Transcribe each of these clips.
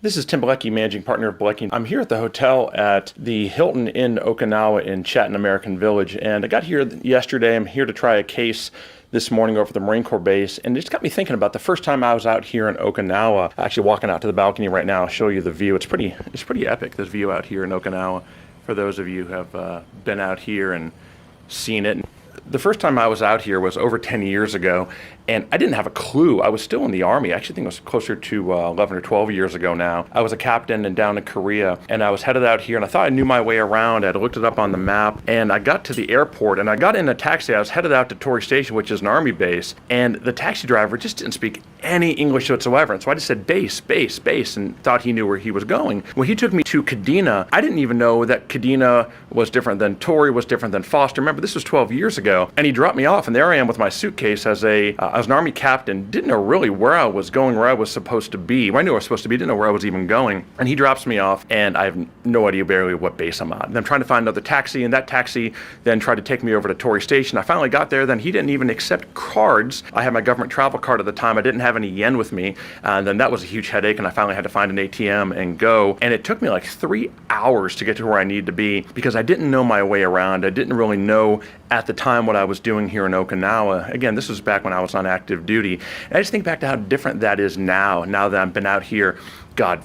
This is Tim Bilecki, managing partner of Bilecki. I'm here at the hotel at the Hilton in Okinawa in Chatton American Village, and I got here yesterday. I'm here to try a case this morning over the Marine Corps base, and it just got me thinking about the first time I was out here in Okinawa. Actually walking out to the balcony right now, I'll show you the view. It's pretty epic, this view out here in Okinawa, for those of you who have been out here and seen it. The first time I was out here was over 10 years ago, and I didn't have a clue. I was still in the Army. I actually think it was closer to 11 or 12 years ago now. I was a captain and down in Korea, and I was headed out here, and I thought I knew my way around. I had looked it up on the map, and I got to the airport, and I got in a taxi. I was headed out to Torii Station, which is an Army base, and the taxi driver just didn't speak any English whatsoever, and so I just said base, base, base, and thought he knew where he was going. When he took me to Kadena, I didn't even know that Kadena was different than Torii, was different than Foster. Remember, this was 12 years ago, and he dropped me off, and there I am with my suitcase as I was an Army captain, didn't know really where I was going, where I was supposed to be. Well, I knew where I was supposed to be, didn't know where I was even going, and he drops me off, and I have no idea barely what base I'm at. And I'm trying to find another taxi, and that taxi then tried to take me over to Torii Station. I finally got there, then he didn't even accept cards. I had my government travel card at the time. I didn't have any yen with me, and then that was a huge headache, and I finally had to find an ATM and go, and it took me like 3 hours to get to where I needed to be because I didn't know my way around. I didn't really know at the time what I was doing here in Okinawa. Again, this was back when I was on active duty. And I just think back to how different that is now that I've been out here, God,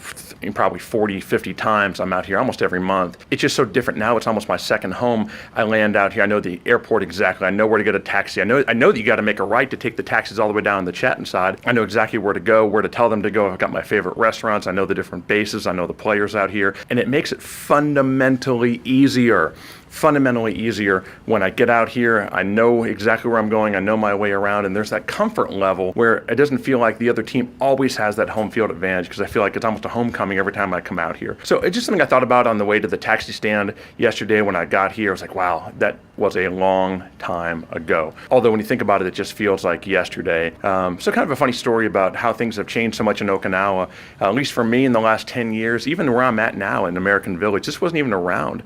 probably 40, 50 times. I'm out here almost every month. It's just so different now. It's almost my second home. I land out here. I know the airport exactly. I know where to get a taxi. I know that you got to make a right to take the taxis all the way down the Chatton side. I know exactly where to go, where to tell them to go. I've got my favorite restaurants. I know the different bases. I know the players out here. And it makes it fundamentally easier when I get out here. I know exactly where I'm going. I know my way around, and there's that comfort level where it doesn't feel like the other team always has that home field advantage, because I feel like it's almost a homecoming every time I come out here. So it's just something I thought about on the way to the taxi stand yesterday when I got here. I was like, wow, that was a long time ago. Although when you think about it, it just feels like yesterday. So kind of a funny story about how things have changed so much in Okinawa, at least for me in the last 10 years, even where I'm at now in American Village. This wasn't even around.